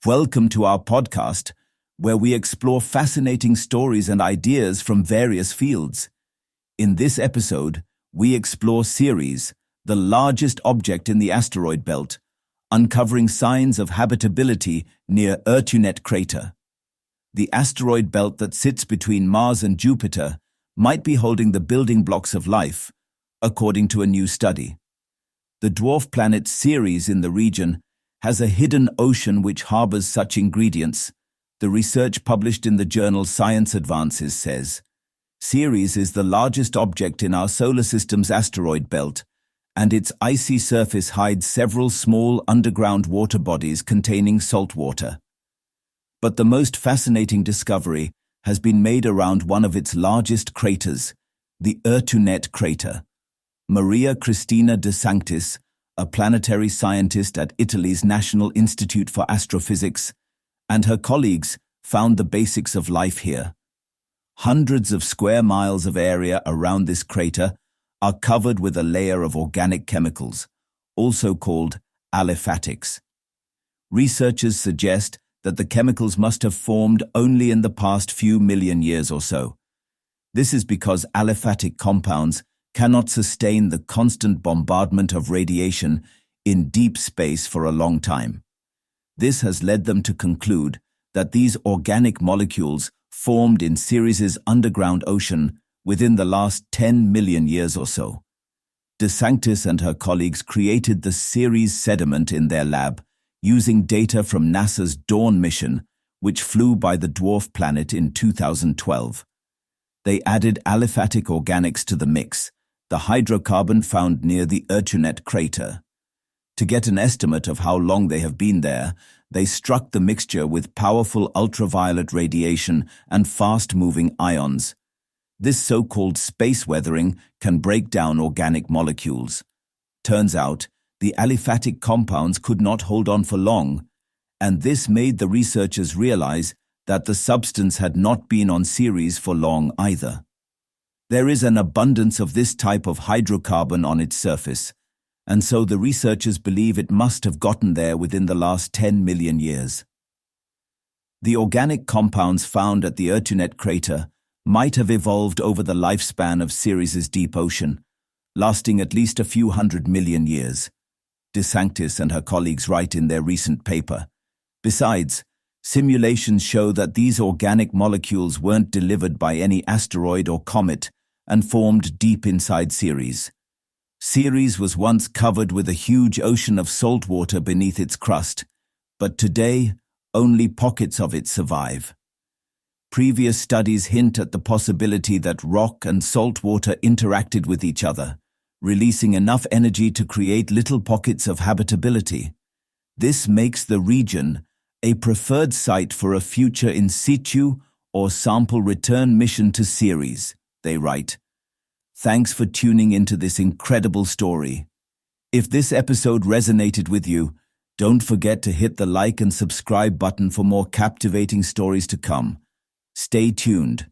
Welcome to our podcast, where we explore fascinating stories and ideas from various fields. In this episode, we explore Ceres, the largest object in the asteroid belt, uncovering signs of habitability near Ernutet Crater. The asteroid belt that sits between Mars and Jupiter might be holding the building blocks of life, according to a new study. The dwarf planet Ceres in the region has a hidden ocean which harbors such ingredients. The research published in the journal Science Advances says, Ceres is the largest object in our solar system's asteroid belt, and its icy surface hides several small underground water bodies containing salt water. But the most fascinating discovery has been made around one of its largest craters, the Ernutet Crater. Maria Cristina de Sanctis, a planetary scientist at Italy's National Institute for Astrophysics, and her colleagues found the basics of life here. Hundreds of square miles of area around this crater are covered with a layer of organic chemicals, also called aliphatics. Researchers suggest that the chemicals must have formed only in the past few million years or so. This is because aliphatic compounds cannot sustain the constant bombardment of radiation in deep space for a long time. This has led them to conclude that these organic molecules formed in Ceres's underground ocean within the last 10 million years or so. De Sanctis and her colleagues created the Ceres sediment in their lab using data from NASA's Dawn mission, which flew by the dwarf planet in 2012. They added aliphatic organics to the mix, the hydrocarbon found near the Ernutet crater. To get an estimate of how long they have been there, they struck the mixture with powerful ultraviolet radiation and fast-moving ions. This so-called space weathering can break down organic molecules. Turns out, the aliphatic compounds could not hold on for long, and this made the researchers realize that the substance had not been on Ceres for long either. There is an abundance of this type of hydrocarbon on its surface, and so the researchers believe it must have gotten there within the last 10 million years. The organic compounds found at the Ernutet crater might have evolved over the lifespan of Ceres's deep ocean, lasting at least a few 100 million years. De Sanctis and her colleagues write in their recent paper. Besides, simulations show that these organic molecules weren't delivered by any asteroid or comet and formed deep inside Ceres. Ceres was once covered with a huge ocean of salt water beneath its crust, but today only pockets of it survive. Previous studies hint at the possibility that rock and salt water interacted with each other, releasing enough energy to create little pockets of habitability. This makes the region a preferred site for a future in situ or sample return mission to Ceres, they write. Thanks for tuning into this incredible story. If this episode resonated with you, don't forget to hit the like and subscribe button for more captivating stories to come. Stay tuned.